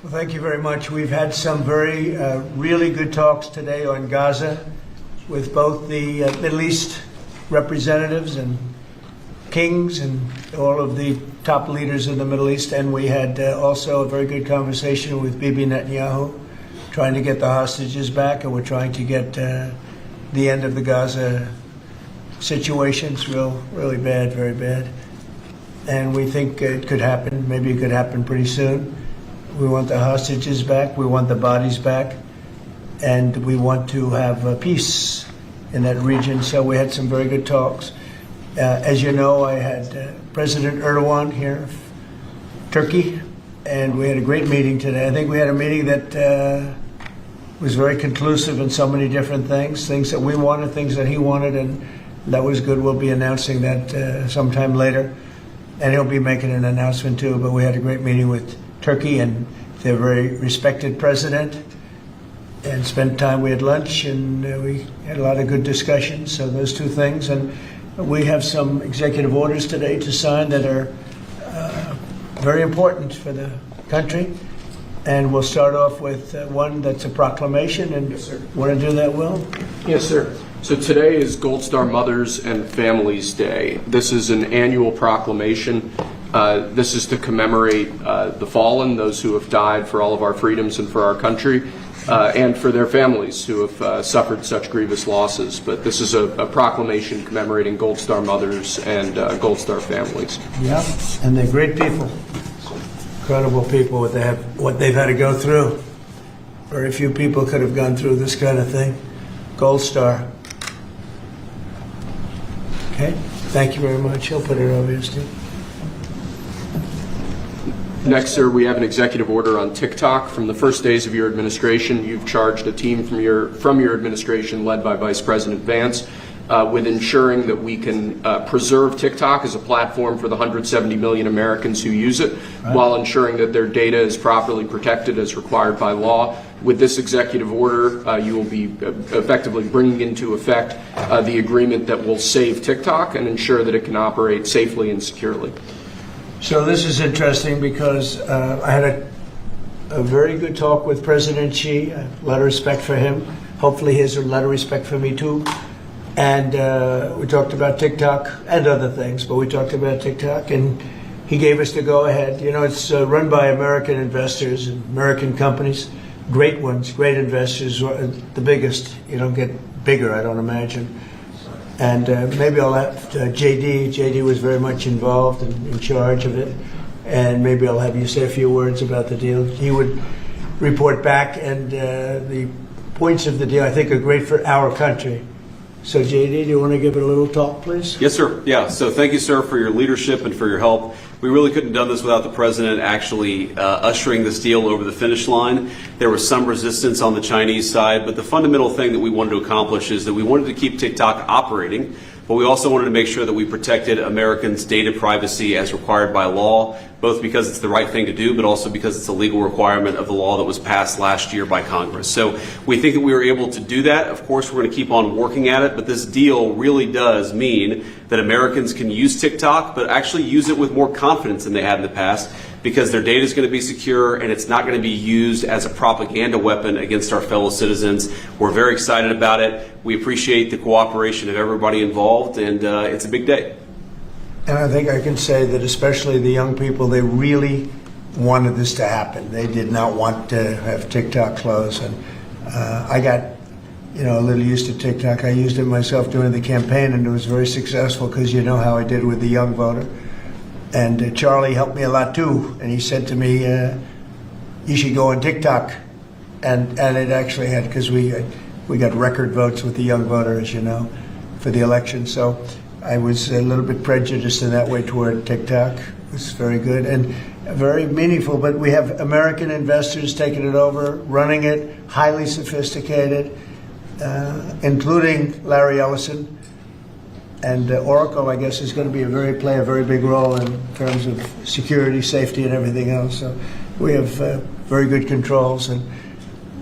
Well, thank you very much. We've had some very, really good talks today on Gaza with both the Middle East representatives and kings and all of the top leaders in the Middle East. And we had also a very good conversation with Bibi Netanyahu, trying to get the hostages back, and we're trying to get the end of the Gaza situation. It's really bad, very bad. And we think it could happen. Maybe it could happen pretty soon. We want the hostages back. We want the bodies back. And we want to have peace in that region. So we had some very good talks. As you know, I had President Erdogan here, Turkey, and we had a great meeting today. I think we had a meeting that was very conclusive in so many different things that we wanted, things that he wanted, and that was good. We'll be announcing that sometime later, and he'll be making an announcement too. But we had a great meeting with Turkey and their very respected president, and spent time. We had lunch, and we had a lot of good discussions. So those two things, and we have some executive orders today to sign that are very important for the country. And we'll start off with one that's a proclamation. And yes, sir. Want to do that, Will? Yes, sir. So today is Gold Star Mothers and Families Day. This is an annual proclamation. This is to commemorate the fallen, those who have died for all of our freedoms and for our country, and for their families who have suffered such grievous losses. But this is a proclamation commemorating Gold Star Mothers and Gold Star families. Yeah, and they're great people, incredible people. What they've had to go through. Very few people could have gone through this kind of thing. Gold Star. Okay, thank you very much. He'll put it over here, Steve. Next, sir, we have an executive order on TikTok. From the first days of your administration, you've charged a team from your administration, led by Vice President Vance, with ensuring that we can preserve TikTok as a platform for the 170 million Americans who use it, right, while ensuring that their data is properly protected as required by law. With this executive order, you will be effectively bringing into effect the agreement that will save TikTok and ensure that it can operate safely and securely. So this is interesting because I had a very good talk with President Xi, a lot of respect for him. Hopefully he has a lot of respect for me too. And we talked about TikTok and other things, but we talked about TikTok, and he gave us the go-ahead. You know, it's run by American investors and American companies, great ones, great investors, the biggest. You don't get bigger, I don't imagine. And maybe I'll have JD. JD was very much involved and in charge of it. And maybe I'll have you say a few words about the deal. He would report back, and the points of the deal, I think, are great for our country. So, JD, do you want to give it a little talk, please? Yes, sir. Yeah, so thank you, sir, for your leadership and for your help. We really couldn't have done this without the president actually ushering this deal over the finish line. There was some resistance on the Chinese side, but the fundamental thing that we wanted to accomplish is that we wanted to keep TikTok operating, but we also wanted to make sure that we protected Americans' data privacy as required by law, both because it's the right thing to do, but also because it's a legal requirement of the law that was passed last year by Congress. So we think that we were able to do that. Of course, we're going to keep on working at it, but this deal really does mean that Americans can use TikTok, but actually use it with more confidence than they had in the past, because their data is going to be secure and it's not going to be used as a propaganda weapon against our fellow citizens. We're very excited about it. We appreciate the cooperation of everybody involved, and it's a big day. And I think I can say that especially the young people, they really wanted this to happen. They did not want to have TikTok close. And I got, a little used to TikTok. I used it myself during the campaign, and it was very successful because you know how I did with the young voter. And Charlie helped me a lot too. And he said to me, you should go on TikTok. And it actually had, because we got record votes with the young voter, as you know, for the election. So I was a little bit prejudiced in that way toward TikTok. It was very good and very meaningful. But we have American investors taking it over, running it, highly sophisticated, including Larry Ellison. And Oracle, I guess, is going to play a very big role in terms of security, safety, and everything else. So we have very good controls, and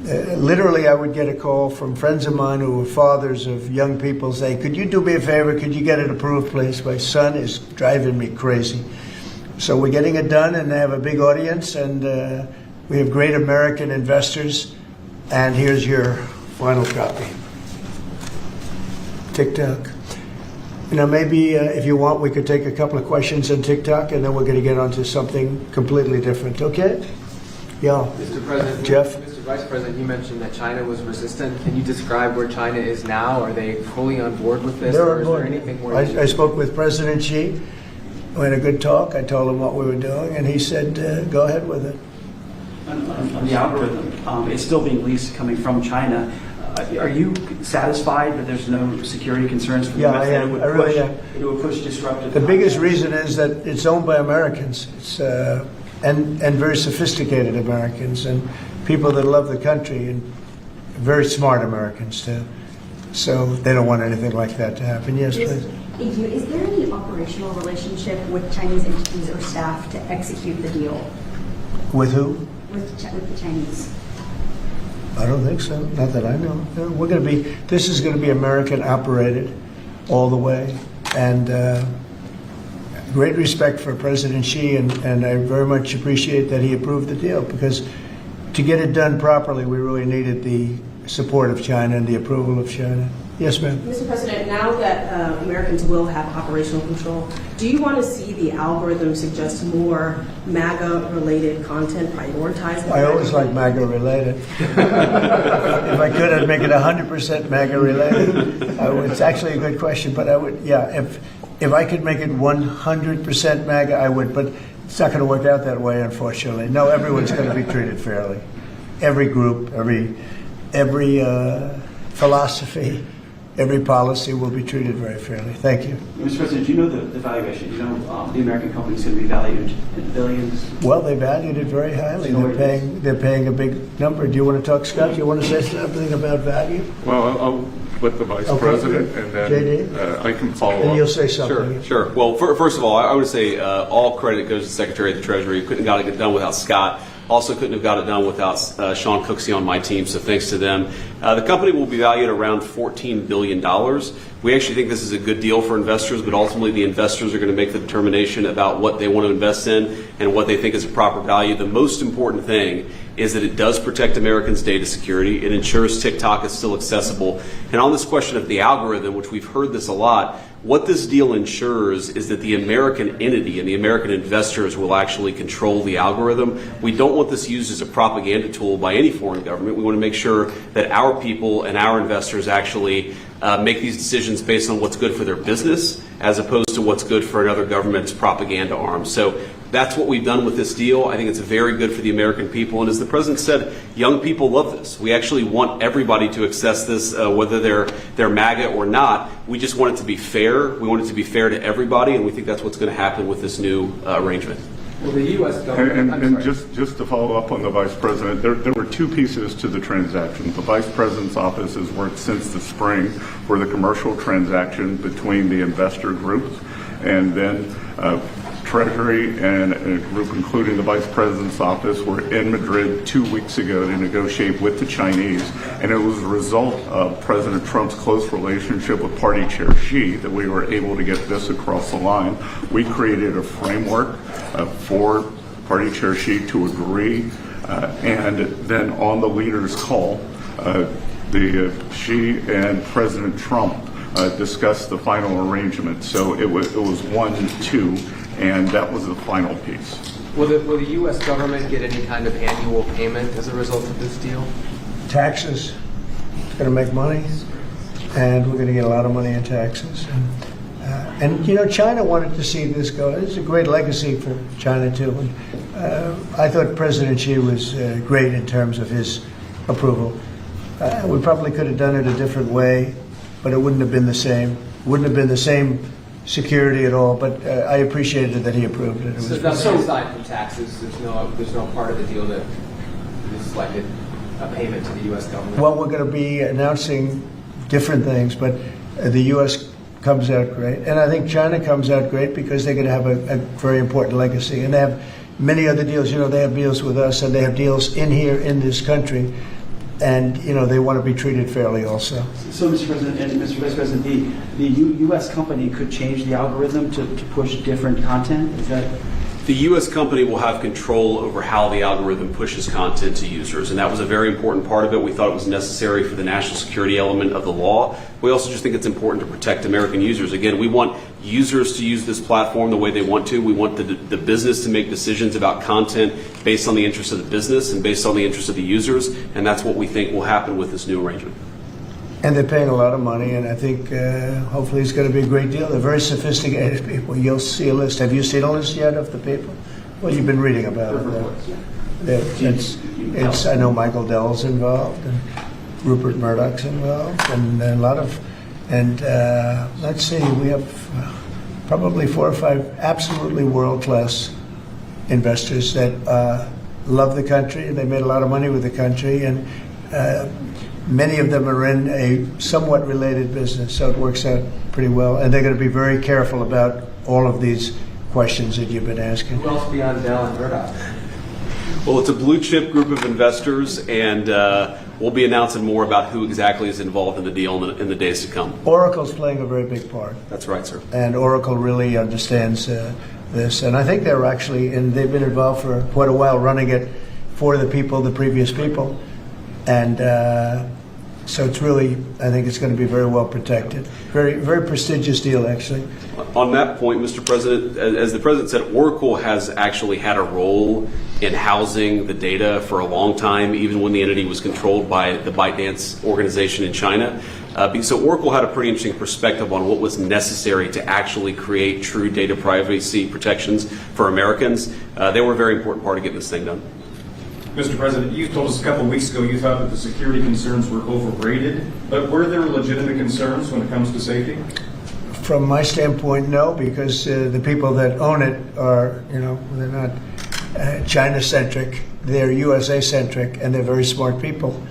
literally, I would get a call from friends of mine who were fathers of young people say, could you do me a favor? Could you get it approved, please? My son is driving me crazy. So we're getting it done, and they have a big audience, and we have great American investors. And here's your final copy. TikTok. You know, maybe if you want, we could take a couple of questions on TikTok, and then we're going to get onto something completely different. Okay? Yeah. Mr. President, Jeff? Mr. Vice President, you mentioned that China was resistant. Can you describe where China is now? Are they fully on board with this? They're or on is board. there anything more? I spoke with President Xi. We had a good talk. I told him what we were doing, and he said, go ahead with it. On the algorithm, it's still being leased coming from China. Are you satisfied that there's no security concerns for the Yeah, US? I am. I really am. It would push disruptive. The biggest reason is that it's owned by Americans. It's and very sophisticated Americans and people that love the country and very smart Americans too. So they don't want anything like that to happen. Yes, please. Thank you. Is there any operational relationship with Chinese entities or staff to execute the deal? With who? With the Chinese? I don't think so. Not that I know. No, we're going to be. This is going to be American operated all the way, and great respect for President Xi, and I very much appreciate that he approved the deal, because to get it done properly, we really needed the support of China and the approval of China. Yes, ma'am. Mr. President, now that Americans will have operational control, do you want to see the algorithm suggest more MAGA-related content prioritized? I always like MAGA-related. If I could, I'd make it 100% MAGA-related. It's actually a good question, but I would, yeah, if I could make it 100% MAGA, I would, but it's not going to work out that way, unfortunately. No, everyone's going to be treated fairly. Every group, every philosophy, every policy will be treated very fairly. Thank you. Mr. President, do you know the valuation? Do you know the American company is going to be valued in billions? Well, they valued it very highly. They're paying a big number. Do you want to talk, Scott? Do you want to say something about value? Well, I'll let the Vice President, and then I can follow And up. you'll say something. Sure. Well, first of all, I would say all credit goes to the Secretary of the Treasury. Couldn't have got it done without Scott. Also couldn't have got it done without Sean Cooksey on my team, so thanks to them. The company will be valued around $14 billion. We actually think this is a good deal for investors, but ultimately the investors are going to make the determination about what they want to invest in and what they think is a proper value. The most important thing is that it does protect Americans' data security. It ensures TikTok is still accessible. And on this question of the algorithm, which we've heard this a lot, what this deal ensures is that the American entity and the American investors will actually control the algorithm. We don't want this used as a propaganda tool by any foreign government. We want to make sure that our people and our investors actually make these decisions based on what's good for their business as opposed to what's good for another government's propaganda arm. So that's what we've done with this deal. I think it's very good for the American people. And as the President said, young people love this. We actually want everybody to access this, whether they're MAGA or not. We just want it to be fair. We want it to be fair to everybody, and we think that's what's going to happen with this new arrangement. Well, the U.S. government... And just to follow up on the Vice President, there were two pieces to the transaction. The Vice President's office has worked since the spring for the commercial transaction between the investor groups, and then Treasury and a group including the Vice President's office were in Madrid 2 weeks ago to negotiate with the Chinese, and it was a result of President Trump's close relationship with Party Chair Xi that we were able to get this across the line. We created a framework for Party Chair Xi to agree, and then on the leaders' call, Xi and President Trump discussed the final arrangement. So it was 1-2. And that was the final piece. Will the U.S. government get any kind of annual payment as a result of this deal? Taxes. It's going to make money, and we're going to get a lot of money in taxes. And you know, China wanted to see this go. It's a great legacy for China too. And I thought President Xi was great in terms of his approval. We probably could have done it a different way, but it wouldn't have been the same. Wouldn't have been the same security at all, but I appreciated that he approved it. So that's aside from taxes, there's no part of the deal that is like a payment to the U.S. government? Well, we're going to be announcing different things, but the U.S. comes out great. And I think China comes out great because they're going to have a very important legacy. And they have many other deals. You know, they have deals with us, and they have deals in here in this country and they want to be treated fairly also. So, Mr. President and Mr. Vice President, the U.S. company could change the algorithm to push different content? Is that... The U.S. company will have control over how the algorithm pushes content to users, and that was a very important part of it. We thought it was necessary for the national security element of the law. We also just think it's important to protect American users. Again, we want users to use this platform the way they want to. We want the business to make decisions about content based on the interests of the business and based on the interests of the users, and that's what we think will happen with this new arrangement. And they're paying a lot of money, and I think hopefully it's going to be a great deal. They're very sophisticated people. You'll see a list. Have you seen a list yet of the people? Well, you've been reading about it. I know Michael Dell's involved, and Rupert Murdoch's involved, and a lot of, and let's see, we have probably 4 or 5 absolutely world-class investors that love the country. They made a lot of money with the country, and many of them are in a somewhat related business, so it works out pretty well. And they're going to be very careful about all of these questions that you've been asking. Who else beyond Dell and Murdoch? Well, it's a blue chip group of investors, and we'll be announcing more about who exactly is involved in the deal in the days to come. Oracle's playing a very big part. That's right, sir. And Oracle really understands this. And I think they're actually, and they've been involved for quite a while running it for the people, the previous people. And so it's really, I think it's going to be very well protected. Very, very prestigious deal, actually. On that point, Mr. President, as the President said, Oracle has actually had a role in housing the data for a long time, even when the entity was controlled by the ByteDance organization in China. So Oracle had a pretty interesting perspective on what was necessary to actually create true data privacy protections for Americans. They were a very important part of getting this thing done. Mr. President, you told us a couple of weeks ago you thought that the security concerns were overrated, but were there legitimate concerns when it comes to safety? From my standpoint, no, because the people that own it are, they're not China-centric, they're USA-centric, and they're very smart people.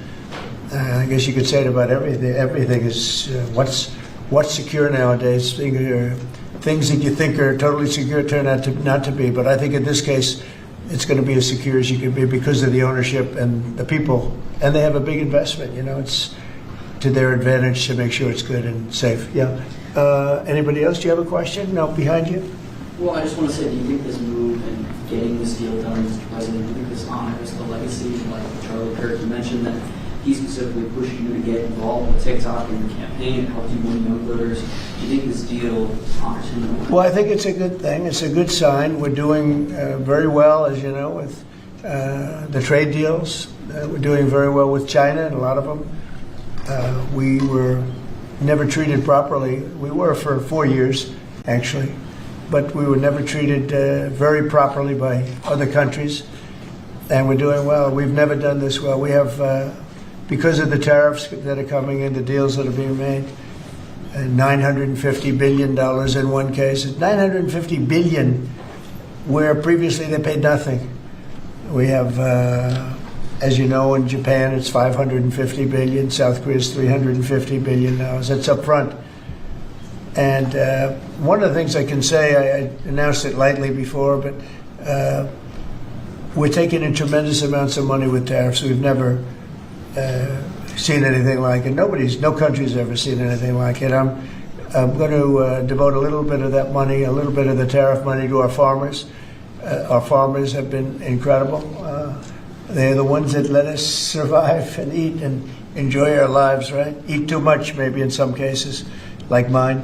I guess you could say it about everything. Everything is what's secure nowadays. Things that you think are totally secure turn out to not to be. But I think in this case, it's going to be as secure as you can be because of the ownership and the people. And they have a big investment. It's to their advantage to make sure it's good and safe. Yeah. Anybody else? Do you have a question? No, behind you. Well, I just want to say, do you think this move and getting this deal done, Mr. President, do you think this honors the legacy, like Charlie Kirk, you mentioned that he specifically pushed you to get involved with TikTok in the campaign, helped you win young voters. Do you think this deal honors him? Well, I think it's a good thing. It's a good sign. We're doing very well, as you know, with the trade deals. We're doing very well with China, and a lot of them. We were never treated properly. We were for 4 years, actually, but we were never treated very properly by other countries, and we're doing well. We've never done this well. We have, because of the tariffs that are coming in, the deals that are being made, $950 billion in one case. It's $950 billion, where previously they paid nothing. We have, as you know, in Japan it's $550 billion. South Korea is $350 billion now. That's up front. And one of the things I can say, I announced it lightly before, but we're taking in tremendous amounts of money with tariffs. We've never seen anything like it. No country's ever seen anything like it. I'm going to devote a little bit of that money, a little bit of the tariff money to our farmers. Our farmers have been incredible. They're the ones that let us survive and eat and enjoy our lives, right? Eat too much, maybe in some cases, like mine.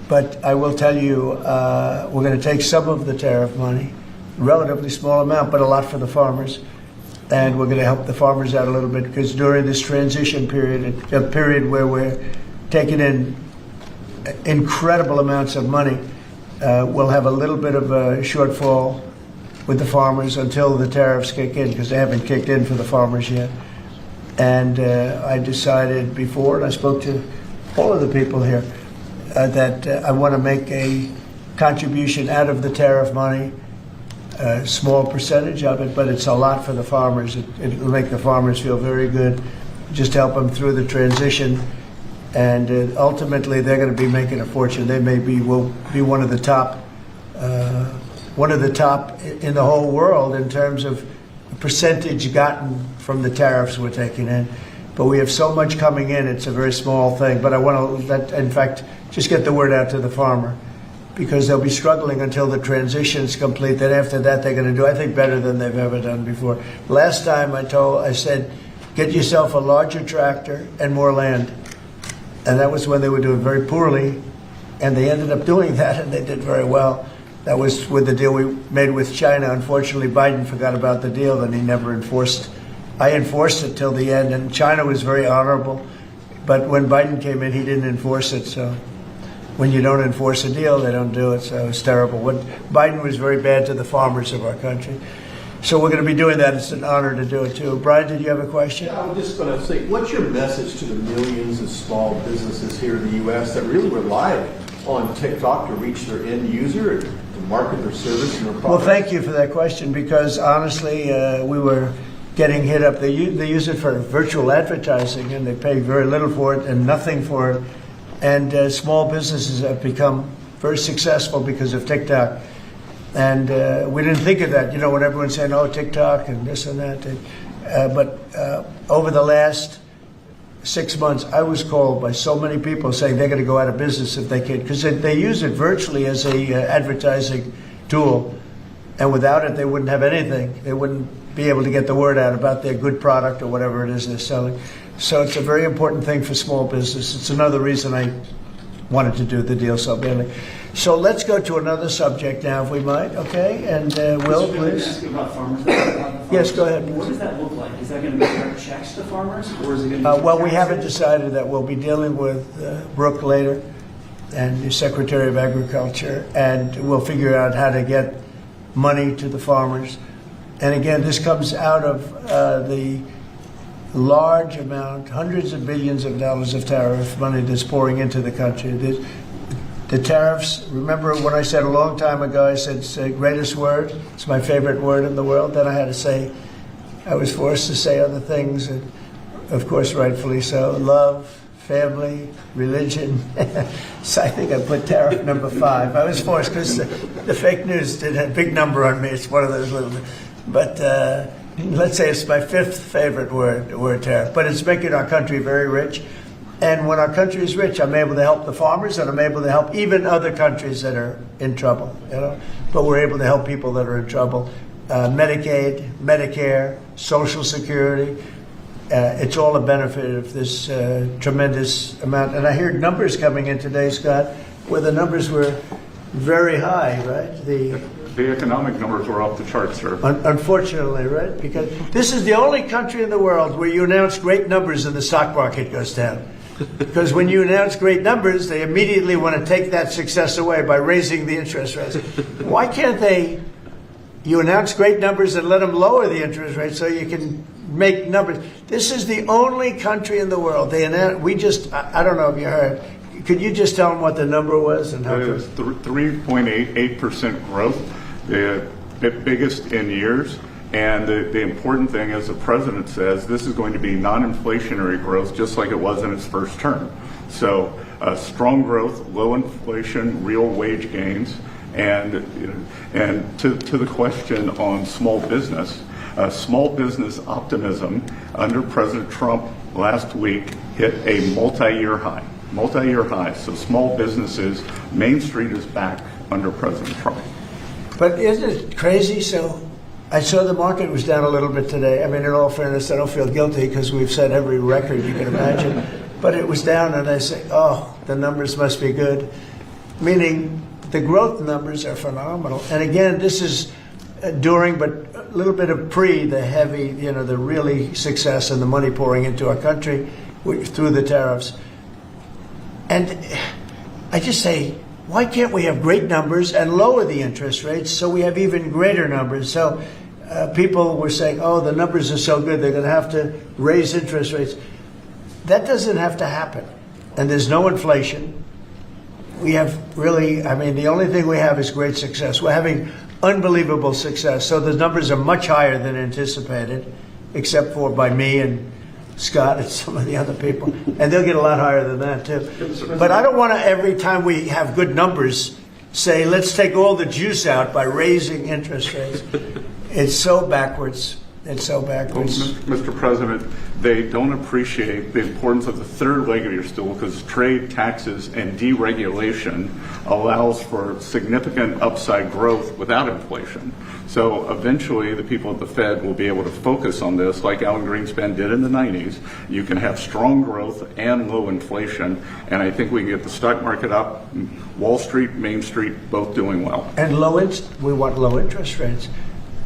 But I will tell you, we're going to take some of the tariff money, relatively small amount, but a lot for the farmers. And we're going to help the farmers out a little bit, because during this transition period, a period where we're taking in incredible amounts of money, we'll have a little bit of a shortfall with the farmers until the tariffs kick in, because they haven't kicked in for the farmers yet. And I decided before, and I spoke to all of the people here, that I want to make a contribution out of the tariff money, a small percentage of it, but it's a lot for the farmers. It'll make the farmers feel very good, just help them through the transition. And ultimately, they're going to be making a fortune. They will be one of the top in the whole world in terms of percentage gotten from the tariffs we're taking in. But we have so much coming in, it's a very small thing. But I want to, in fact, just get the word out to the farmer, because they'll be struggling until the transition is complete. Then after that, they're going to do, I think, better than they've ever done before. Last time I said, get yourself a larger tractor and more land. And that was when they were doing very poorly. And they ended up doing that, and they did very well. That was with the deal we made with China. Unfortunately, Biden forgot about the deal, and he never enforced. I enforced it till the end, and China was very honorable. But when Biden came in, he didn't enforce it. So when you don't enforce a deal, they don't do it. So it's terrible. Biden was very bad to the farmers of our country. So we're going to be doing that. It's an honor to do it, too. Brian, did you have a question? Yeah, I was just going to say, what's your message to the millions of small businesses here in the U.S. that really rely on TikTok to reach their end user, to market their service and their product? Well, thank you for that question, because honestly, we were getting hit up. They use it for virtual advertising, and they pay very little for it and nothing for it. And small businesses have become very successful because of TikTok. And we didn't think of that, when everyone's saying, oh, TikTok and this and that. But over the last 6 months, I was called by so many people saying they're going to go out of business if they can, because they use it virtually as a advertising tool. And without it, they wouldn't have anything. They wouldn't be able to get the word out about their good product or whatever it is they're selling. So it's a very important thing for small business. It's another reason I wanted to do the deal so badly. So let's go to another subject now, if we might, okay? And Will, please. Ask you about farmers. Yes, go ahead. What does that look like? Is that going to be direct checks to farmers, or is it going to be? Well, we haven't decided that. We'll be dealing with Brooke later, and the Secretary of Agriculture, and we'll figure out how to get money to the farmers. And again, this comes out of the large amount, hundreds of billions of dollars of tariff money that's pouring into the country. The tariffs, remember when I said a long time ago, I said it's the greatest word, it's my favorite word in the world. Then I had to say, I was forced to say other things, and of course, rightfully so. Love, family, religion. So I think I put tariff number 5. I was forced because the fake news did a big number on me. It's one of those little, but let's say it's my 5th favorite word tariff. But it's making our country very rich. And when our country is rich, I'm able to help the farmers, and I'm able to help even other countries that are in trouble. But we're able to help people that are in trouble. Medicaid, Medicare, Social Security. It's all a benefit of this tremendous amount. And I heard numbers coming in today, Scott, where the numbers were very high, right? The economic numbers were off the charts, sir. Unfortunately, right? Because this is the only country in the world where you announce great numbers and the stock market goes down. Because when you announce great numbers, they immediately want to take that success away by raising the interest rates. Why can't you announce great numbers and let them lower the interest rate so you can make numbers? This is the only country in the world. I don't know if you heard. Could you just tell them what the number was? And how it was 3.88% growth, the biggest in years. And the important thing, as the president says, this is going to be non-inflationary growth, just like it was in its first term. So strong growth, low inflation, real wage gains. And to the question on small business optimism under President Trump last week hit a multi-year high. So small businesses, Main Street is back under President Trump. But isn't it crazy? So I saw the market was down a little bit today. I mean, in all fairness, I don't feel guilty because we've set every record you can imagine. But it was down, and I say, oh, the numbers must be good. Meaning the growth numbers are phenomenal. And again, this is during, but a little bit of the heavy, the really success and the money pouring into our country through the tariffs. And I just say, why can't we have great numbers and lower the interest rates so we have even greater numbers? So people were saying, oh, the numbers are so good, they're going to have to raise interest rates. That doesn't have to happen. And there's no inflation. We have really, the only thing we have is great success. We're having unbelievable success. So the numbers are much higher than anticipated, except for by me and Scott and some of the other people. And they'll get a lot higher than that, too. But I don't want to, every time we have good numbers, say, let's take all the juice out by raising interest rates. It's so backwards. It's so backwards. Well, Mr. President, they don't appreciate the importance of the third leg of your stool, because trade, taxes, and deregulation allows for significant upside growth without inflation. So eventually the people at the Fed will be able to focus on this like Alan Greenspan did in the 90s. You can have strong growth and low inflation, and I think we can get the stock market up, Wall Street, Main Street, both doing well. And we want low interest rates.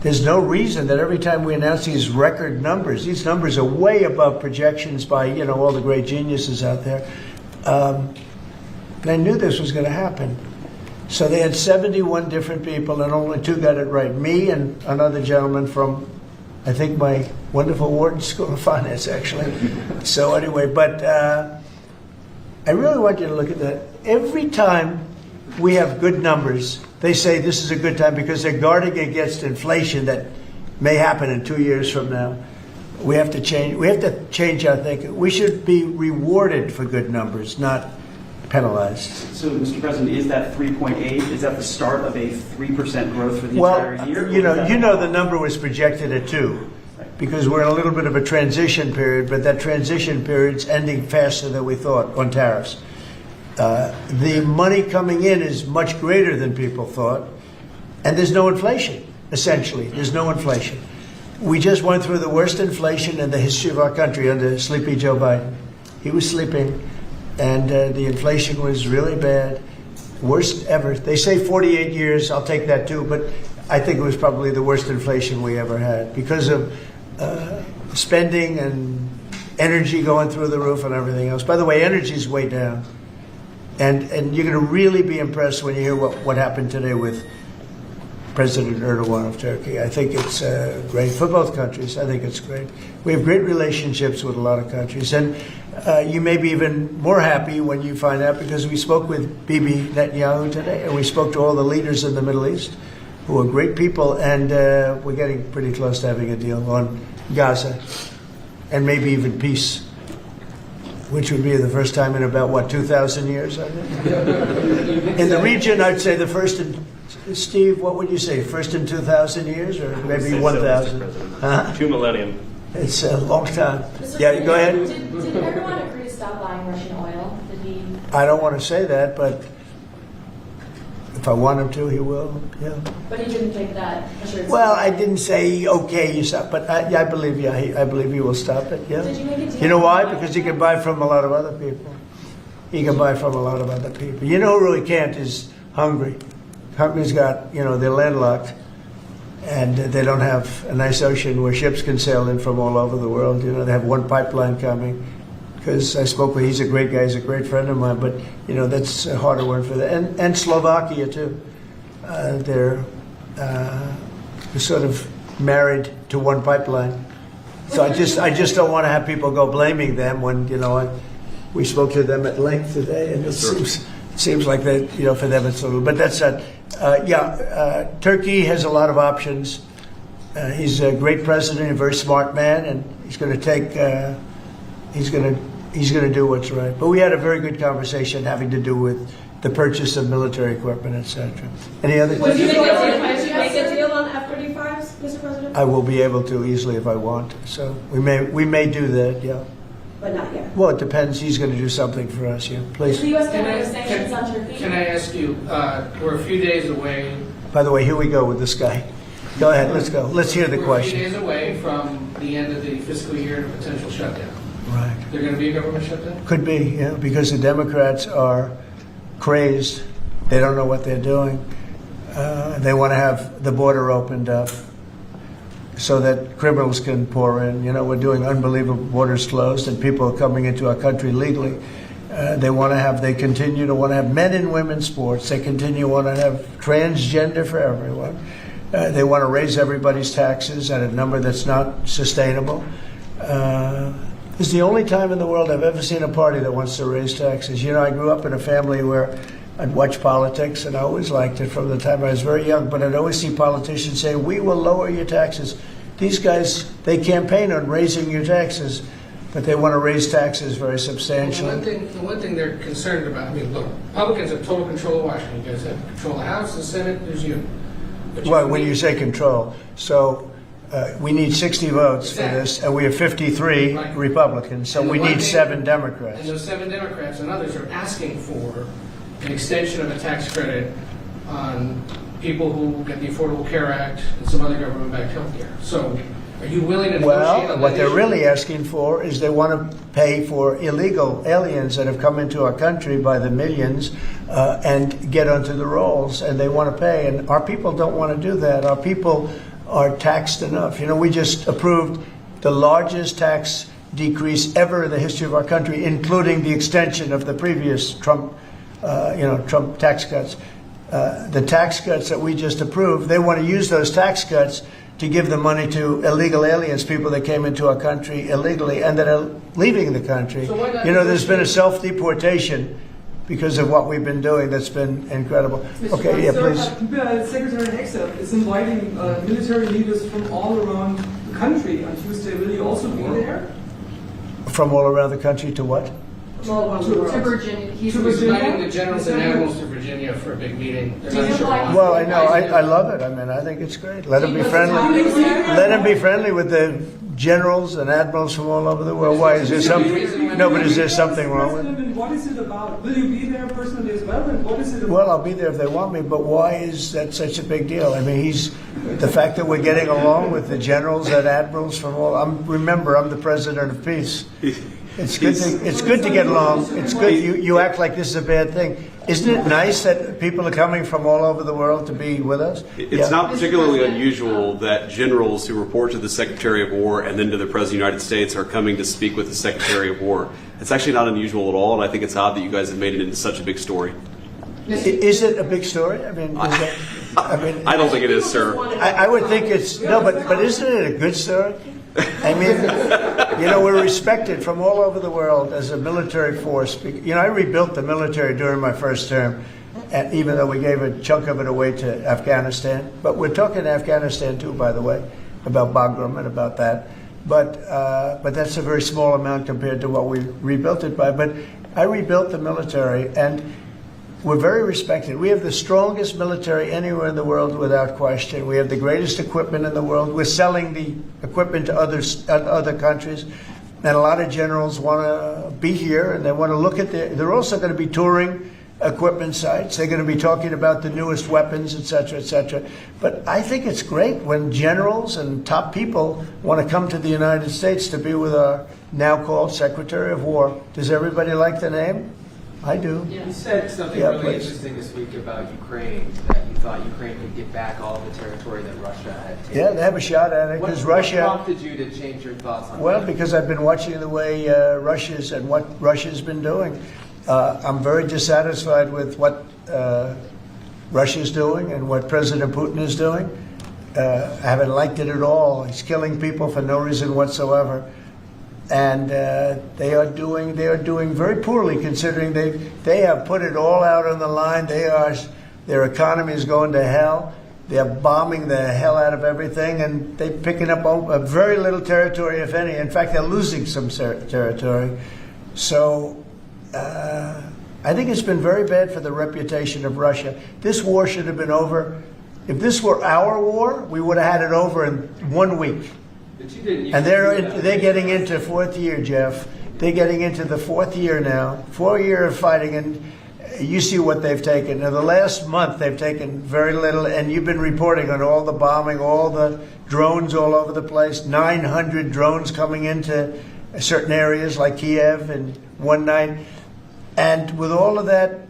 There's no reason that every time we announce these record numbers, these numbers are way above projections by, all the great geniuses out there. They knew this was going to happen. So they had 71 different people, and only 2 got it right. Me and another gentleman from, I think, my wonderful Wharton School of Finance, actually. So anyway, but I really want you to look at that. Every time we have good numbers, they say this is a good time because they're guarding against inflation that may happen in 2 years from now. We have to change. We have to change our thinking. We should be rewarded for good numbers, not penalized. So, Mr. President, is that 3.8? Is that the start of a 3% growth for the Well, entire year? you know, the number was projected at 2, because we're in a little bit of a transition period, but that transition period's ending faster than we thought on tariffs. The money coming in is much greater than people thought, and there's no inflation, essentially. There's no inflation. We just went through the worst inflation in the history of our country under Sleepy Joe Biden. He was sleeping, and the inflation was really bad, worst ever. They say 48 years, I'll take that too, but I think it was probably the worst inflation we ever had because of spending and energy going through the roof and everything else. By the way, energy's way down. And you're going to really be impressed when you hear what happened today with President Erdogan of Turkey. I think it's great for both countries. I think it's great. We have great relationships with a lot of countries. And you may be even more happy when you find out, because we spoke with Bibi Netanyahu today, and we spoke to all the leaders in the Middle East, who are great people, and we're getting pretty close to having a deal on Gaza, and maybe even peace, which would be the first time in about, 2,000 years, I think? In the region, I'd say the first in, Steve, what would you say, first in 2,000 years, or maybe 1,000? 2 millennium. It's a long time. Yeah, go ahead. Did Erdogan agree to stop buying Russian oil? Did he? I don't want to say that, but if I want him to, he will, yeah. But he didn't take that assurance? Well, I didn't say, okay, you stop, but I believe, I believe he will stop it, yeah. Did you make a deal? You know why? Because he can buy from a lot of other people. He can buy from a lot of other people. You know who really can't is Hungary. Hungary's got, they're landlocked, and they don't have a nice ocean where ships can sail in from all over the world. They have one pipeline coming. Because I spoke with, he's a great guy, he's a great friend of mine, but, that's a harder one for them. And Slovakia, too. They're sort of married to one pipeline. So I just don't want to have people go blaming them when, we spoke to them at length today, and it seems like that, for them it's a little, but that's not, Turkey has a lot of options. He's a great president, a very smart man, and he's going to take, he's going to do what's right. But we had a very good conversation having to do with the purchase of military equipment, etc. Any other questions? Did you make a deal on F-35s, Mr. President? I will be able to easily if I want. So we may do that, yeah. But not yet. Well, it depends. He's going to do something for us, yeah. Please. The U.S. can have sanctions on Turkey? Can I ask you, we're a few days away. By the way, here we go with this guy. Go ahead, let's go. Let's hear the question. We're a few days away from the end of the fiscal year and a potential shutdown. Right. There going to be a government shutdown? Could be, yeah, because the Democrats are crazed. They don't know what they're doing. They want to have the border opened up so that criminals can pour in. We're doing unbelievable borders closed, and people are coming into our country legally. They continue to want to have men and women sports. They continue to want to have transgender for everyone. They want to raise everybody's taxes at a number that's not sustainable. It's the only time in the world I've ever seen a party that wants to raise taxes. I grew up in a family where I'd watch politics, and I always liked it from the time I was very young, but I'd always see politicians say, we will lower your taxes. These guys, they campaign on raising your taxes, but they want to raise taxes very substantially. The one thing they're concerned about, look, Republicans have total control of Washington. You guys have control of the House, the Senate, there's you. Well, when you say control, so we need 60 votes for this, and we have 53 Right. Republicans, so And we the one need thing- 7 Democrats. And those 7 Democrats and others are asking for an extension of a tax credit on people who get the Affordable Care Act and some other government-backed health care. So are you willing to negotiate Well, on what that they're issue? really asking for is they want to pay for illegal aliens that have come into our country by the millions and get onto the rolls, and they want to pay. And our people don't want to do that. Our people are taxed enough. You know, we just approved the largest tax decrease ever in the history of our country, including the extension of the previous Trump tax cuts. The tax cuts that we just approved, they want to use those tax cuts to give the money to illegal aliens, people that came into our country illegally and that are leaving the country. So why not There's been a self-deportation because of what we've been doing that's been incredible. Okay, yeah, please. Secretary Hexer is inviting military leaders from all around the country on Tuesday. Will you also be there? From all around the country to what? To Virginia. He's inviting the generals and admirals to Virginia for a big meeting. They're not sure why. Well, I know. I love it. I mean, I think it's great. Let them be friendly. Let them be friendly with the generals and admirals from all over the world. Why? Is there something? No, but is there something wrong with it? What is it about? Will you be there personally as well? And what is it about? Well, I'll be there if they want me, but why is that such a big deal? I mean, the fact that we're getting along with the generals and admirals from all. Remember, I'm the president of peace. It's good to get along. It's good. You act like this is a bad thing. Isn't it nice that people are coming from all over the world to be with us? It's not particularly unusual that generals who report to the Secretary of War and then to the President of the United States are coming to speak with the Secretary of War. It's actually not unusual at all, and I think it's odd that you guys have made it into such a big story. Is it a big story? I mean, I don't think it is, sir. I would think it's but isn't it a good story? I mean, we're respected from all over the world as a military force. I rebuilt the military during my first term, and even though we gave a chunk of it away to Afghanistan. But we're talking Afghanistan too, by the way, about Bagram and about that. But that's a very small amount compared to what we rebuilt it by. But I rebuilt the military, and we're very respected. We have the strongest military anywhere in the world without question. We have the greatest equipment in the world. We're selling the equipment to other countries. And a lot of generals want to be here, and they want to look at they're also going to be touring equipment sites. They're going to be talking about the newest weapons, et cetera, et cetera. But I think it's great when generals and top people want to come to the United States to be with our now called Secretary of War. Does everybody like the name? I do. You said something really interesting this week about Ukraine, that you thought Ukraine could get back all the territory that Russia had taken. Yeah, they have a shot at it because Russia. What prompted you to change your thoughts on that? Well, because I've been watching the way what Russia's been doing. I'm very dissatisfied with what Russia's doing and what President Putin is doing. I haven't liked it at all. He's killing people for no reason whatsoever. And they are doing very poorly, considering they have put it all out on the line. Their economy is going to hell. They're bombing the hell out of everything, and they're picking up a very little territory, if any. In fact, they're losing some territory. So I think it's been very bad for the reputation of Russia. This war should have been over. If this were our war, we would have had it over in 1 week. And they're getting into 4th year, Jeff. They're getting into the 4th year now. 4 year of fighting, and you see what they've taken. Now, the last month they've taken very little, and you've been reporting on all the bombing, all the drones all over the place. 900 drones coming into certain areas like Kiev in one night. And with all of that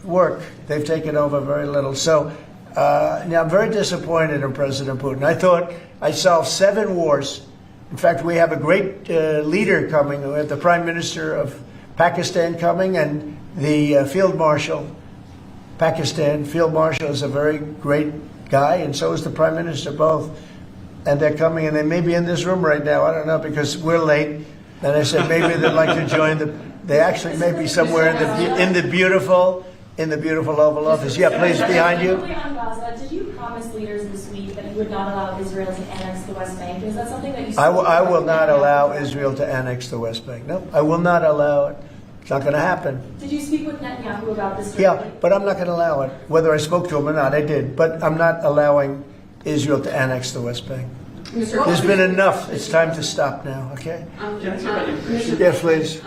work, they've taken over very little. So now I'm very disappointed in President Putin. I thought I solved 7 wars. In fact, we have a great leader coming. We have the Prime Minister of Pakistan coming and the Field Marshal. Pakistan Field Marshal is a very great guy, and so is the Prime Minister, both. And they're coming, and they may be in this room right now. I don't know, because we're late. And I said maybe they'd like to join they actually may be somewhere in the beautiful Oval Office. Yeah, please, behind you. On Gaza, did you promise leaders this week that you would not allow Israel to annex the West Bank? Is that something that you I will not allow Israel to annex the West Bank. No, I will not allow it. It's not going to happen. Did you speak with Netanyahu about this? Yeah, but I'm not going to allow it. Whether I spoke to him or not, I did. But I'm not allowing Israel to annex the West Bank. There's been enough. It's time to stop now, okay? Yes, please.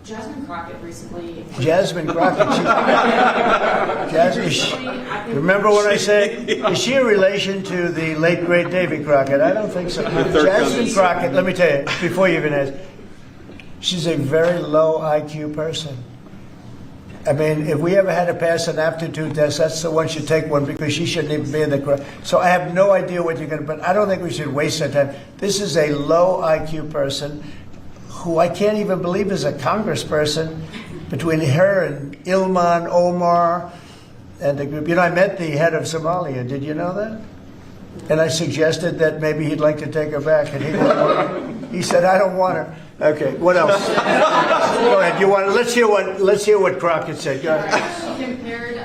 Jasmine Crockett recently. Jasmine Crockett. Remember when I said, is she a relation to the late, great Davy Crockett? I don't think so. Jasmine Crockett, let me tell you, before you even ask, she's a very low IQ person. I mean, if we ever had to pass an aptitude test, that's the one should take one because she shouldn't even be in the crowd. So I have no idea what you're going to, but I don't think we should waste our time. This is a low IQ person who I can't even believe is a congressperson, between her and Ilman Omar and the group. You know, I met the head of Somalia. Did you know that? And I suggested that maybe he'd like to take her back, and he said, "I don't want her." Okay, what else? Go ahead. You want? Let's hear what Crockett said. Go ahead. You compared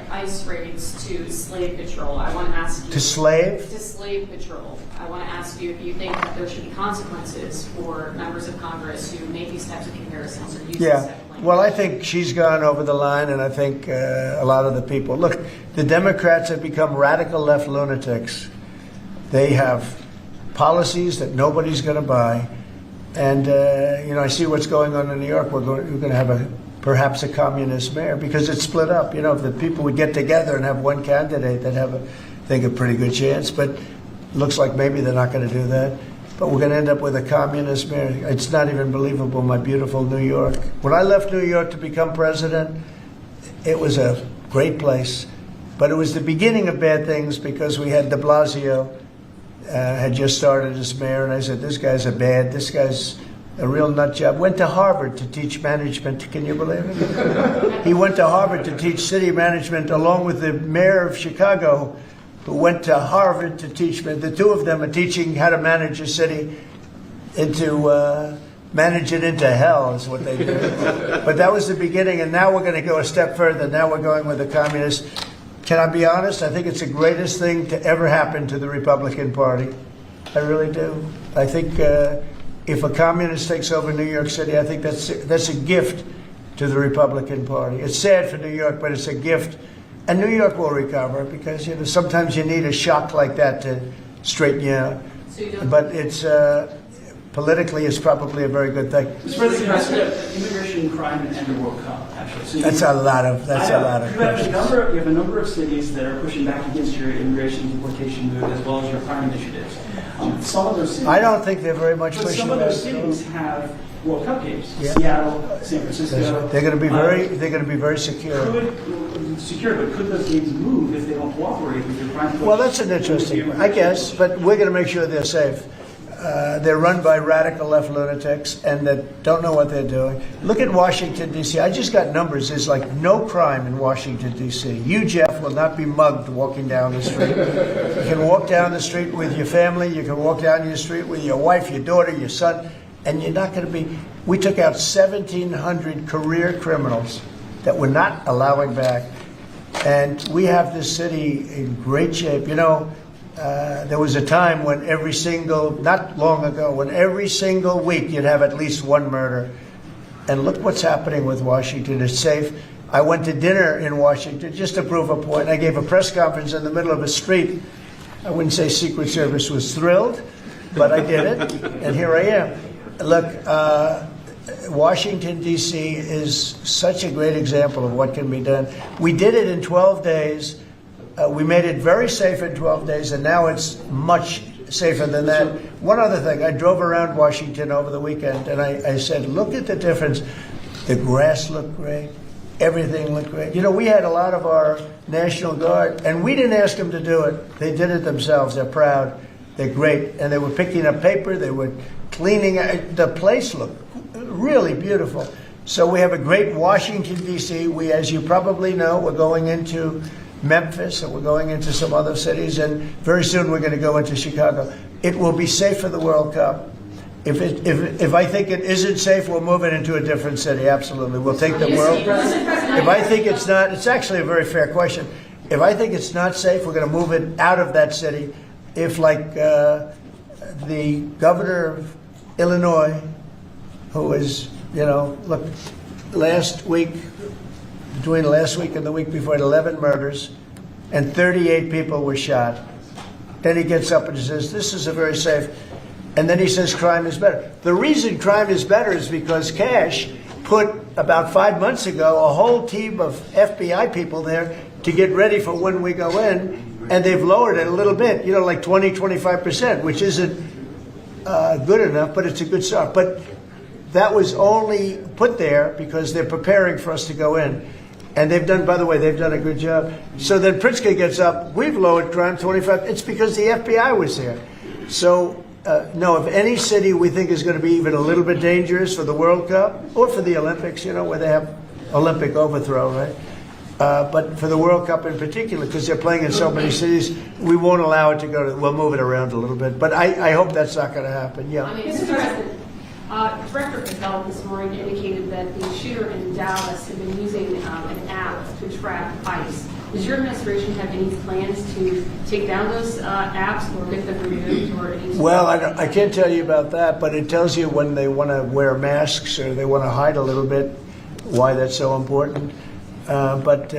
ICE raids to slave patrol. I want to ask you to slave patrol. I want to ask you if you think that there should be consequences for members of Congress who make these types of comparisons or use this type of language. Well, I think she's gone over the line, and I think a lot of the people. Look, the Democrats have become radical left lunatics. They have policies that nobody's going to buy. And, I see what's going on in New York. We're going to have perhaps a communist mayor because it's split up. You know, if the people would get together and have one candidate, they'd have, I think, a pretty good chance. But it looks like maybe they're not going to do that. But we're going to end up with a communist mayor. It's not even believable, my beautiful New York. When I left New York to become president, it was a great place. But it was the beginning of bad things because we had de Blasio had just started as mayor, and I said, this guy's a real nut job. Went to Harvard to teach management. Can you believe it? He went to Harvard to teach city management along with the mayor of Chicago, who went to Harvard to teach. The two of them are teaching how to manage a city manage it into hell is what they do. But that was the beginning, and now we're going to go a step further. Now we're going with the communists. Can I be honest? I think it's the greatest thing to ever happen to the Republican Party. I really do. I think if a communist takes over New York City, I think that's a gift to the Republican Party. It's sad for New York, but it's a gift. And New York will recover because sometimes you need a shock like that to straighten you out. But it's politically, it's probably a very good thing. Mr. President, immigration, crime, and the World Cup. Actually, so that's a lot of questions. You have a number of cities that are pushing back against your immigration deportation move as well as your crime initiatives. Some of those cities, I don't think they're very much pushing back. Some of those cities have World Cup games. Yeah. Seattle, San Francisco. They're going to be very secure. But could those games move if they don't cooperate with your crime push? Well, that's an interesting one, I guess, but we're going to make sure they're safe. They're run by radical left lunatics and that don't know what they're doing. Look at Washington, D.C. I just got numbers. There's like no crime in Washington, D.C. You, Jeff, will not be mugged walking down the street. You can walk down the street with your family. You can walk down your street with your wife, your daughter, your son, and you're not going to be... We took out 1,700 career criminals that we're not allowing back. And we have this city in great shape. There was a time when not long ago, when every single week you'd have at least one murder. And look what's happening with Washington. It's safe. I went to dinner in Washington just to prove a point. I gave a press conference in the middle of a street. I wouldn't say Secret Service was thrilled, but I did it, and here I am. Look, Washington, D.C. is such a great example of what can be done. We did it in 12 days. We made it very safe in 12 days, and now it's much safer than that. One other thing, I drove around Washington over the weekend, and I said, look at the difference. The grass looked great. Everything looked great. We had a lot of our National Guard, and we didn't ask them to do it. They did it themselves. They're proud. They're great. And they were picking up paper. They were cleaning. The place looked really beautiful. So we have a great Washington, D.C. We, as you probably know, we're going into Memphis, and we're going into some other cities, and very soon we're going to go into Chicago. It will be safe for the World Cup. If I think it isn't safe, we'll move it into a different city. Absolutely, we'll take the world. If I think it's not, it's actually a very fair question. If I think it's not safe, we're going to move it out of that city. If, like the governor of Illinois, who is, look, between last week and the week before, 11 murders, and 38 people were shot. Then he gets up and he says, this is a very safe, and then he says crime is better. The reason crime is better is because Cash put, about 5 months ago, a whole team of FBI people there to get ready for when we go in, and they've lowered it a little bit, like 20-25%, which isn't good enough, but it's a good start. But that was only put there because they're preparing for us to go in. And they've done, by the way, they've done a good job. So then Pritzker gets up, we've lowered crime 25. It's because the FBI was there. So, no, if any city we think is going to be even a little bit dangerous for the World Cup or for the Olympics, where they have Olympic overthrow, right? But for the World Cup in particular, because they're playing in so many cities, we won't allow it to go to, we'll move it around a little bit. But I hope that's not going to happen, yeah. Mr. President, Director Patel this morning indicated that the shooter in Dallas had been using an app to track ICE. Does your administration have any plans to take down those apps or get them removed? Well, I can't tell you about that, but it tells you when they want to wear masks or they want to hide a little bit, why that's so important. But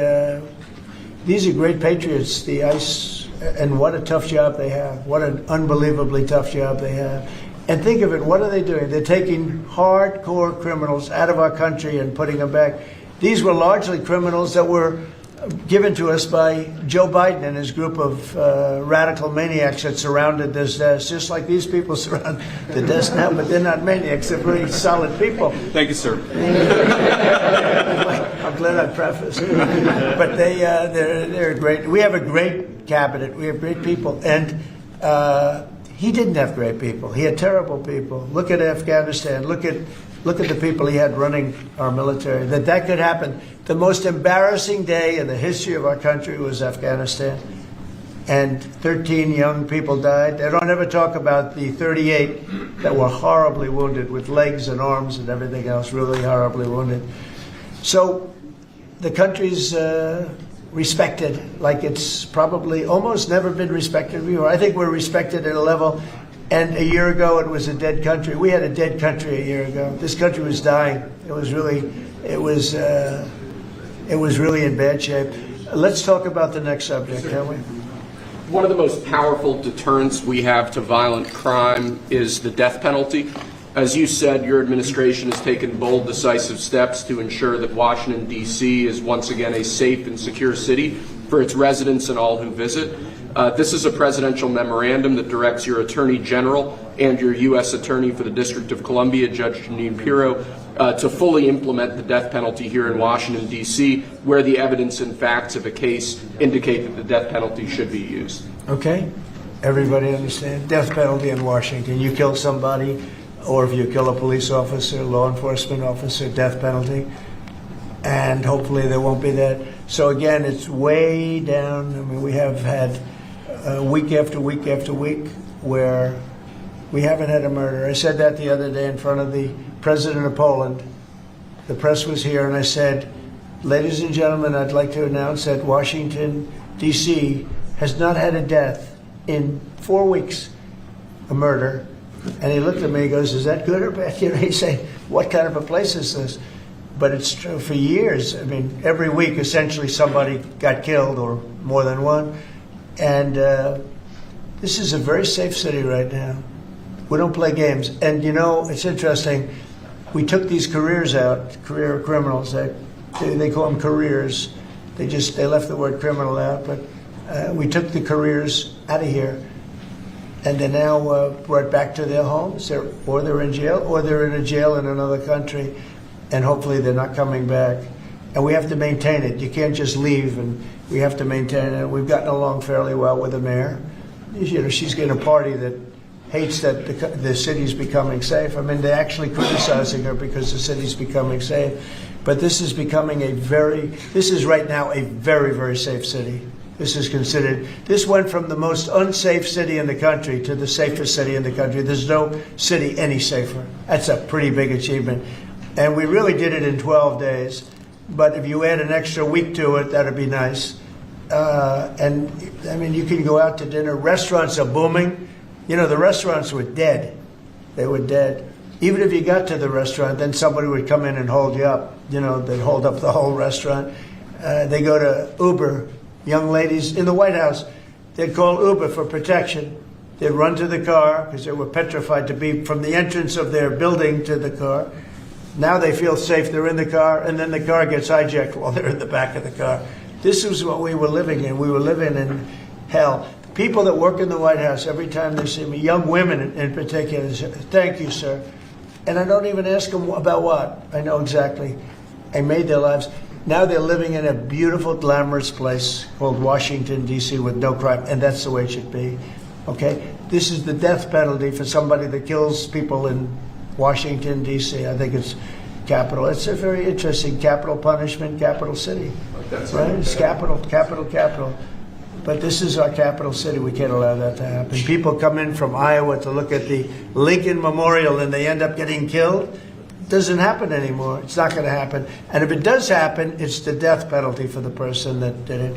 these are great patriots, the ICE, and what a tough job they have. What an unbelievably tough job they have. And think of it, what are they doing? They're taking hardcore criminals out of our country and putting them back. These were largely criminals that were given to us by Joe Biden and his group of radical maniacs that surrounded this desk, just like these people surround the desk now, but they're not maniacs, they're pretty solid people. Thank you, sir. I'm glad I prefaced. But they're great. We have a great cabinet. We have great people. And he didn't have great people. He had terrible people. Look at Afghanistan. Look at the people he had running our military. That could happen. The most embarrassing day in the history of our country was Afghanistan. And 13 young people died. They don't ever talk about the 38 that were horribly wounded with legs and arms and everything else, really horribly wounded. So the country's respected like it's probably almost never been respected before. I think we're respected at a level, and a year ago it was a dead country. We had a dead country a year ago. This country was dying. It was really in bad shape. Let's talk about the next subject, can we? One of the most powerful deterrents we have to violent crime is the death penalty. As you said, your administration has taken bold, decisive steps to ensure that Washington, D.C. is once again a safe and secure city for its residents and all who visit. This is a presidential memorandum that directs your Attorney General and your U.S. Attorney for the District of Columbia, Judge Jeanine Pirro, to fully implement the death penalty here in Washington, D.C., where the evidence and facts of a case indicate that the death penalty should be used. Okay. Everybody understand? Death penalty in Washington. You kill somebody, or if you kill a police officer, law enforcement officer, death penalty. And hopefully there won't be that. So again, it's way down. I mean, we have had week after week after week where we haven't had a murder. I said that the other day in front of the president of Poland. The press was here, and I said, ladies and gentlemen, I'd like to announce that Washington, D.C. has not had a death in 4 weeks, a murder. And he looked at me, he goes, is that good or bad? He said, what kind of a place is this? But it's true for years. I mean, every week, essentially, somebody got killed or more than one. And this is a very safe city right now. We don't play games. And, it's interesting. We took these careers out, career criminals. They call them careers. They left the word criminal out. But we took the careers out of here. And they're now brought back to their homes, or they're in jail, or they're in a jail in another country, and hopefully they're not coming back. And we have to maintain it. You can't just leave, and we have to maintain it. We've gotten along fairly well with the mayor. She's getting a party that hates that the city's becoming safe. I mean, they're actually criticizing her because the city's becoming safe. But this is right now a very, very safe city. This went from the most unsafe city in the country to the safest city in the country. There's no city any safer. That's a pretty big achievement. And we really did it in 12 days. But if you add an extra week to it, that'd be nice. And, I mean, you can go out to dinner. Restaurants are booming. The restaurants were dead. They were dead. Even if you got to the restaurant, then somebody would come in and hold you up. They'd hold up the whole restaurant. They go to Uber. Young ladies in the White House, they'd call Uber for protection. They'd run to the car because they were petrified to be from the entrance of their building to the car. Now they feel safe, they're in the car, and then the car gets hijacked while they're in the back of the car. This is what we were living in. We were living in hell. People that work in the White House, every time they see me, young women in particular, say, thank you, sir. And I don't even ask them about what. I know exactly. I made their lives. Now they're living in a beautiful, glamorous place called Washington, D.C. with no crime, and that's the way it should be. Okay? This is the death penalty for somebody that kills people in Washington, D.C. I think it's capital. It's a very interesting capital punishment, capital city. Right? It's capital. But this is our capital city. We can't allow that to happen. People come in from Iowa to look at the Lincoln Memorial and they end up getting killed. It doesn't happen anymore. It's not going to happen. And if it does happen, it's the death penalty for the person that did it.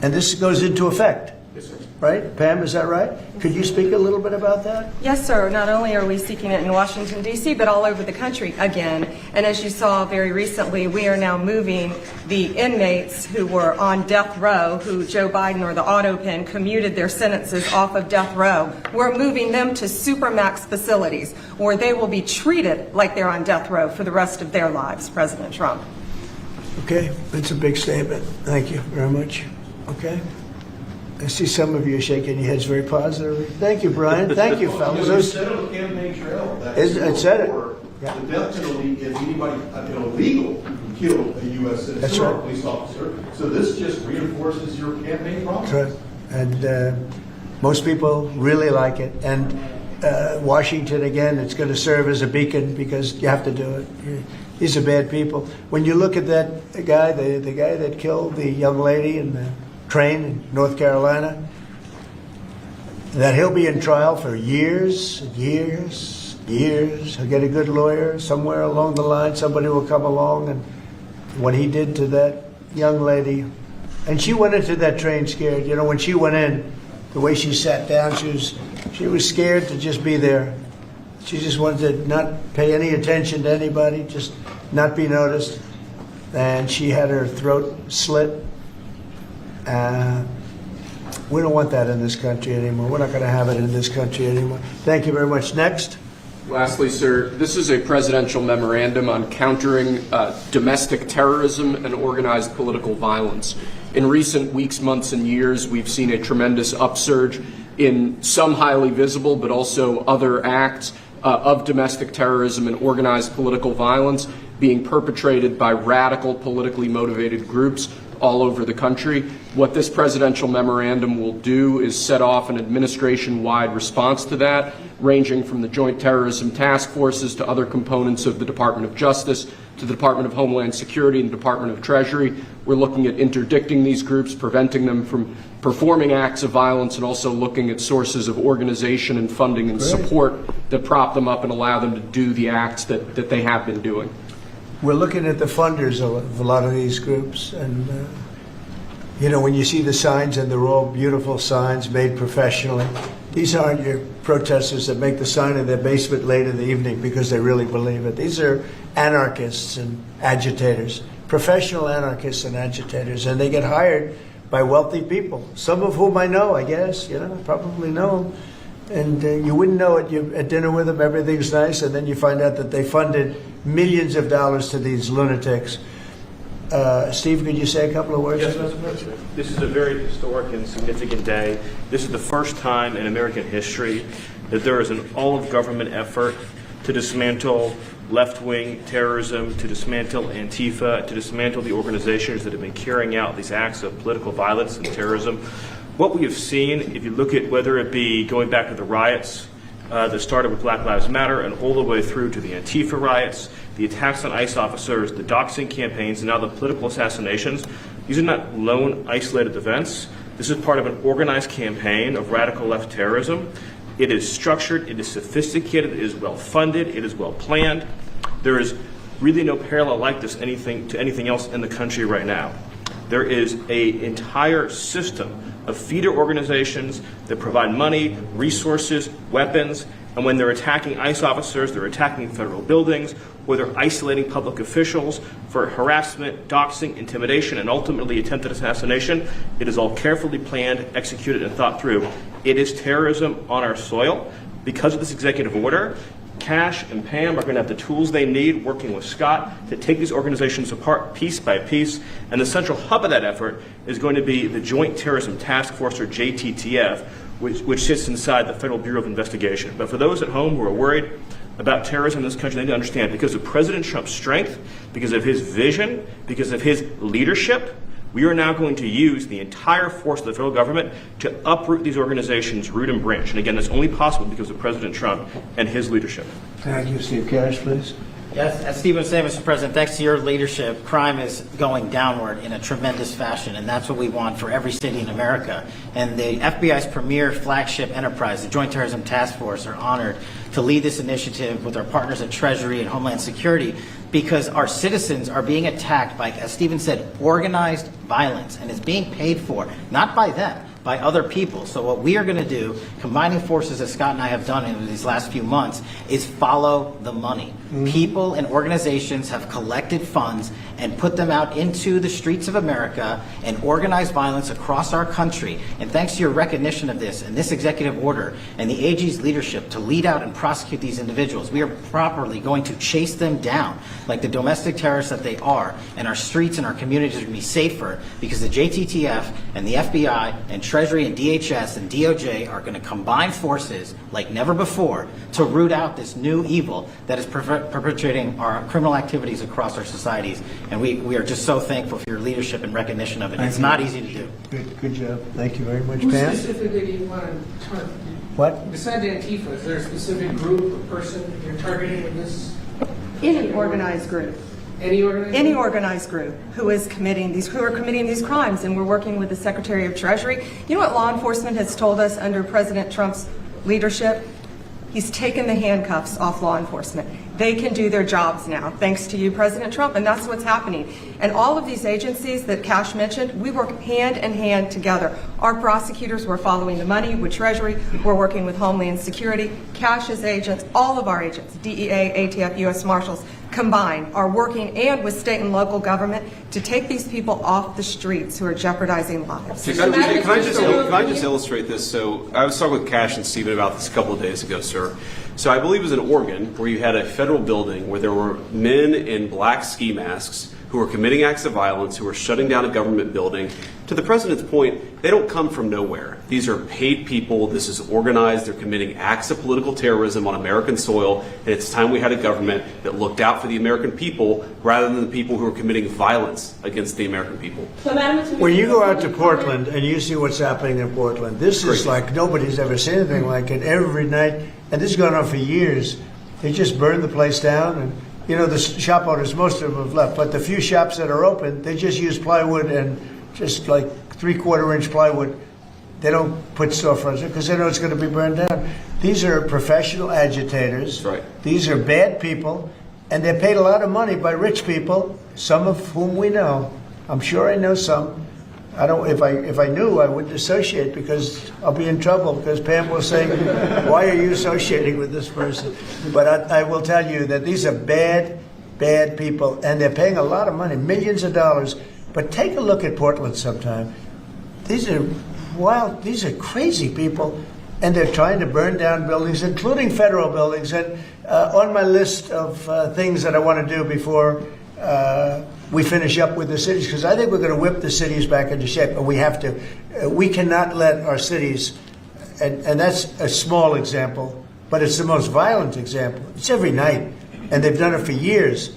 And this goes into effect. Yes, sir. Right? Pam, is that right? Could you speak a little bit about that? Yes, sir. Not only are we seeking it in Washington, D.C., but all over the country again. And as you saw very recently, we are now moving the inmates who were on death row, who Joe Biden or the auto pen commuted their sentences off of death row. We're moving them to supermax facilities where they will be treated like they're on death row for the rest of their lives, President Trump. Okay, that's a big statement. Thank you very much. Okay. I see some of you shaking your heads very positively. Thank you, Brian. Thank you, fellas. You said on the campaign trail that I said it. Yeah. The death penalty if anybody, illegal, killed a U.S. citizen or a police officer. So this just reinforces your campaign promise. That's right. And most people really like it. And Washington, again, it's going to serve as a beacon because you have to do it. These are bad people. When you look at that guy, the guy that killed the young lady in the train in North Carolina, that he'll be in trial for years. He'll get a good lawyer somewhere along the line. Somebody will come along, and what he did to that young lady, and she went into that train scared. You know, when she went in, the way she sat down, she was scared to just be there. She just wanted to not pay any attention to anybody, just not be noticed. And she had her throat slit. We don't want that in this country anymore. We're not going to have it in this country anymore. Thank you very much. Next. Lastly, sir, this is a presidential memorandum on countering domestic terrorism and organized political violence. In recent weeks, months, and years, we've seen a tremendous upsurge in some highly visible but also other acts of domestic terrorism and organized political violence being perpetrated by radical, politically motivated groups all over the country. What this presidential memorandum will do is set off an administration-wide response to that, ranging from the Joint Terrorism Task Forces to other components of the Department of Justice to the Department of Homeland Security and the Department of Treasury. We're looking at interdicting these groups, preventing them from performing acts of violence, and also looking at sources of organization and funding and support that prop them up and allow them to do the acts that they have been doing. We're looking at the funders of a lot of these groups, and when you see the signs, and they're all beautiful signs made professionally. These aren't your protesters that make the sign in their basement late in the evening because they really believe it. These are anarchists and agitators, professional anarchists and agitators, and they get hired by wealthy people, some of whom I know, I guess, probably know them. And you wouldn't know it. You're at dinner with them, everything's nice, and then you find out that they funded millions of dollars to these lunatics. Steve, could you say a couple of words? Yes, Mr. President. This is a very historic and significant day. This is the first time in American history that there is an all-of-government effort to dismantle left-wing terrorism, to dismantle Antifa, to dismantle the organizations that have been carrying out these acts of political violence and terrorism. What we have seen, if you look at whether it be going back to the riots that started with Black Lives Matter and all the way through to the Antifa riots, the attacks on ICE officers, the doxing campaigns, and now the political assassinations, these are not lone, isolated events. This is part of an organized campaign of radical left terrorism. It is structured, it is sophisticated, it is well-funded, it is well-planned. There is really no parallel like this to anything else in the country right now. There is an entire system of feeder organizations that provide money, resources, weapons, and when they're attacking ICE officers, they're attacking federal buildings, or they're isolating public officials for harassment, doxing, intimidation, and ultimately attempted assassination. It is all carefully planned, executed, and thought through. It is terrorism on our soil. Because of this executive order, Cash and Pam are going to have the tools they need, working with Scott, to take these organizations apart piece by piece. And the central hub of that effort is going to be the Joint Terrorism Task Force, or JTTF, which sits inside the Federal Bureau of Investigation. But for those at home who are worried about terrorism in this country, they need to understand, because of President Trump's strength, because of his vision, because of his leadership, we are now going to use the entire force of the federal government to uproot these organizations root and branch. And again, that's only possible because of President Trump and his leadership. Thank you. Steve Cash, please. Yes, as Steve was saying, Mr. President, thanks to your leadership, crime is going downward in a tremendous fashion, and that's what we want for every city in America. And the FBI's premier flagship enterprise, the Joint Terrorism Task Force, are honored to lead this initiative with our partners at Treasury and Homeland Security, because our citizens are being attacked by, as Stephen said, organized violence, and it's being paid for, not by them, by other people. So what we are going to do, combining forces as Scott and I have done in these last few months, is follow the money. People and organizations have collected funds and put them out into the streets of America and organized violence across our country. And thanks to your recognition of this and this executive order and the AG's leadership to lead out and prosecute these individuals, we are properly going to chase them down like the domestic terrorists that they are, and our streets and our communities are going to be safer because the JTTF and the FBI and Treasury and DHS and DOJ are going to combine forces like never before to root out this new evil that is perpetrating our criminal activities across our societies. And we are just so thankful for your leadership and recognition of it. It's not easy to do. Good job. Thank you very much, Who Pam. specifically do you want to target? What? Besides Antifa, is there a specific group or person you're targeting with this? Any organized group. Any organized group who is committing these crimes, and we're working with the Secretary of Treasury. You know what law enforcement has told us under President Trump's leadership? He's taken the handcuffs off law enforcement. They can do their jobs now, thanks to you, President Trump, and that's what's happening. And all of these agencies that Cash mentioned, we work hand in hand together. Our prosecutors were following the money with Treasury. We're working with Homeland Security. Cash's agents, all of our agents, DEA, ATF, U.S. Marshals, combined are working, and with state and local government, to take these people off the streets who are jeopardizing lives. Can I just illustrate this? So I was talking with Cash and Stephen about this a couple of days ago, sir. So I believe it was in Oregon where you had a federal building where there were men in black ski masks who were committing acts of violence, who were shutting down a government building. To the president's point, they don't come from nowhere. These are paid people. This is organized. They're committing acts of political terrorism on American soil. And it's time we had a government that looked out for the American people rather than the people who are committing violence against the American people. When you go out to Portland and you see what's happening in Portland, this is like nobody's ever seen anything like it. Every night, and this has gone on for years, they just burn the place down. And you know, the shop owners, most of them have left, but the few shops that are open, they just use plywood and just like 3/4-inch plywood. They don't put storefronts because they know it's going to be burned down. These are professional agitators. Right. These are bad people, and they're paid a lot of money by rich people, some of whom we know. I'm sure I know some. I don't. If I knew, I wouldn't associate because I'll be in trouble because Pam will say, "Why are you associating with this person?" But I will tell you that these are bad people, and they're paying a lot of money, millions of dollars. But take a look at Portland sometime. These are wild. These are crazy people, and they're trying to burn down buildings, including federal buildings. And on my list of things that I want to do before we finish up with the cities, because I think we're going to whip the cities back into shape, and we have to. We cannot let our cities, and that's a small example, but it's the most violent example. It's every night, and they've done it for years.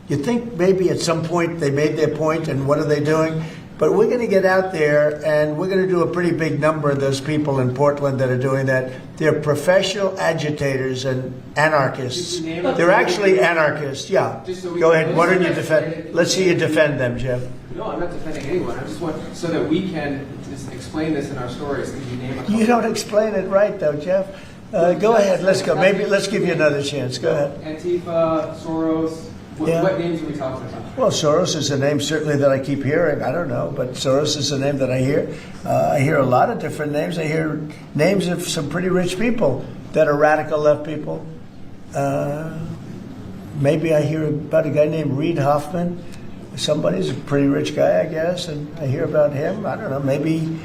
You think maybe at some point they made their point, and what are they doing? But we're going to get out there, and we're going to do a pretty big number of those people in Portland that are doing that. They're professional agitators and anarchists. They're actually anarchists, yeah. Go ahead, why don't you defend? Let's see you defend them, Jeff. No, I'm not defending anyone. I just want, so that we can just explain this in our stories. Could you name a couple? You don't explain it right, though, Jeff. Go ahead, let's go. Maybe let's give you another chance. Go ahead. Antifa, Soros. What names are we talking about? Well, Soros is a name certainly that I keep hearing. I don't know, but Soros is a name that I hear. I hear a lot of different names. I hear names of some pretty rich people that are radical left people. Maybe I hear about a guy named Reid Hoffman. Somebody's a pretty rich guy, I guess, and I hear about him. I don't know. Maybe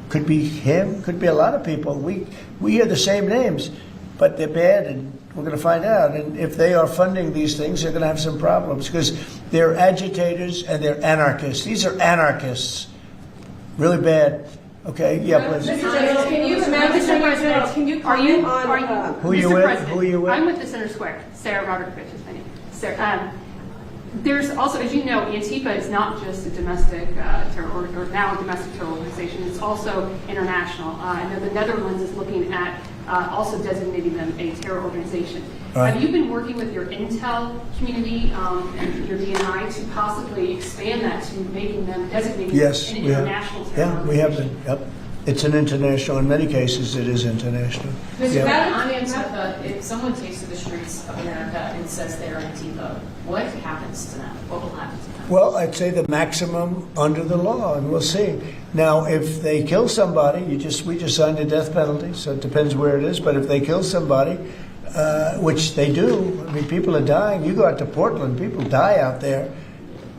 could be him. Could be a lot of people. We hear the same names, but they're bad, and we're going to find out. And if they are funding these things, they're going to have some problems because they're agitators and they're anarchists. These are anarchists. Really bad. Okay, yeah, please. Mr. General, can you comment on Who are you with? Who are you with? I'm with the Center Square. Sarah Roderikovich is my name. Sarah, there's also, as you know, Antifa is not just a domestic terror, or now a domestic terror organization. It's also international. I know the Netherlands is looking at also designating them a terror organization. Right. Have you been working with your intel community and your DNI to possibly expand that to making them designated Yes, an we have. international terror Yeah, we have organization? been. Yep. It's an international. In many cases, it is international. Mr. Yeah. On Antifa, if someone takes to the streets of America and says they're Antifa, what happens to them? What will happen to them? Well, I'd say the maximum under the law, and we'll see. Now, if they kill somebody, we just signed a death penalty, so it depends where it is. But if they kill somebody, which they do, I mean, people are dying. You go out to Portland, people die out there.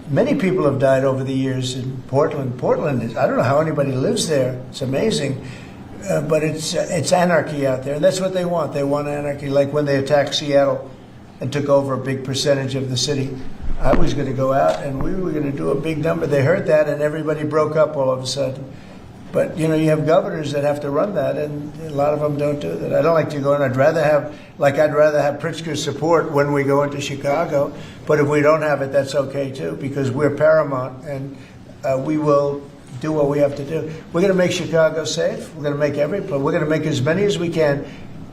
Many people have died over the years in Portland. Portland is, I don't know how anybody lives there. It's amazing. But it's anarchy out there. And that's what they want. They want anarchy. Like when they attacked Seattle and took over a big percentage of the city. I was going to go out and we were going to do a big number. They heard that and everybody broke up all of a sudden. But, you know, you have governors that have to run that, and a lot of them don't do that. I don't like to go in. I'd rather have Pritzker's support when we go into Chicago. But if we don't have it, that's okay, too, because we're paramount, and we will do what we have to do. We're going to make Chicago safe. We're going to make we're going to make as many as we can,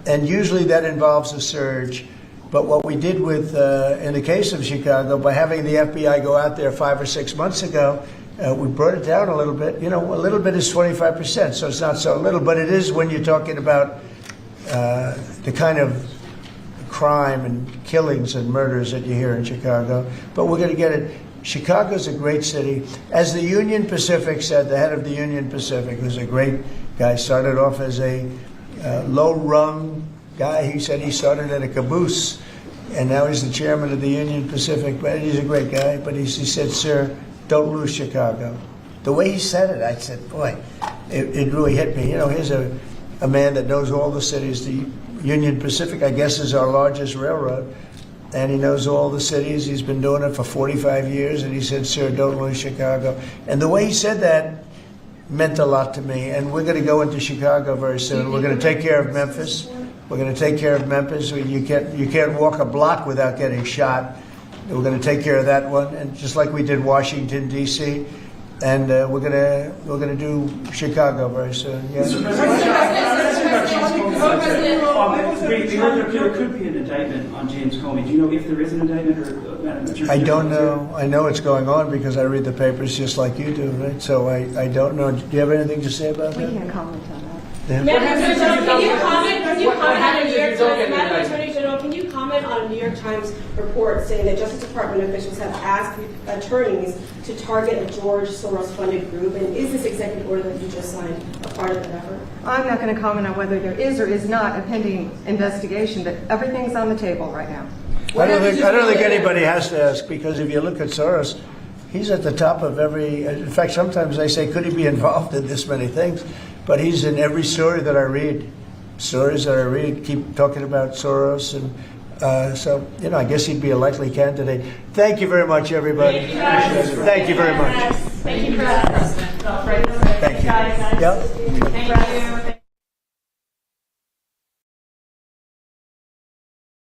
and usually that involves a surge. But what we did with, in the case of Chicago, by having the FBI go out there 5 or 6 months ago, we brought it down a little bit. You know, a little bit is 25%, so it's not so little, but it is when you're talking about the kind of crime and killings and murders that you hear in Chicago. But we're going to get it. Chicago's a great city. As the Union Pacific said, the head of the Union Pacific, who's a great guy, started off as a low-rung guy. He said he started at a caboose, and now he's the chairman of the Union Pacific. But he's a great guy. But he said, sir, don't lose Chicago. The way he said it, I said, boy, it really hit me. You know, here's a man that knows all the cities. The Union Pacific, I guess, is our largest railroad. And he knows all the cities. He's been doing it for 45 years. And he said, sir, don't lose Chicago. And the way he said that meant a lot to me. And we're going to go into Chicago very soon. We're going to take care of Memphis. We're going to take care of Memphis. You can't walk a block without getting shot. We're going to take care of that one, and just like we did Washington, D.C., and we're going to do Chicago very soon. Yeah. There could be an indictment on James Comey. Do you know if there is an indictment or? I don't know. I know it's going on because I read the papers just like you do, right? So I don't know. Do you have anything to say about that? We can't comment on that. Yeah. Can you comment on a New York Times? Attorney General, can you comment on a New York Times report saying that Justice Department officials have asked attorneys to target a George Soros-funded group? And is this executive order that you just signed a part of that effort? I'm not going to comment on whether there is or is not a pending investigation, but everything's on the table right now. I don't think anybody has to ask, because if you look at Soros, he's at the top of every. In fact, sometimes they say, could he be involved in this many things? But he's in every story that I read. Stories that I read keep talking about Soros, and so, you know, I guess he'd be a likely candidate. Thank you very much, everybody. Thank you very much. Thank you for that, President. Thank you. Thank you.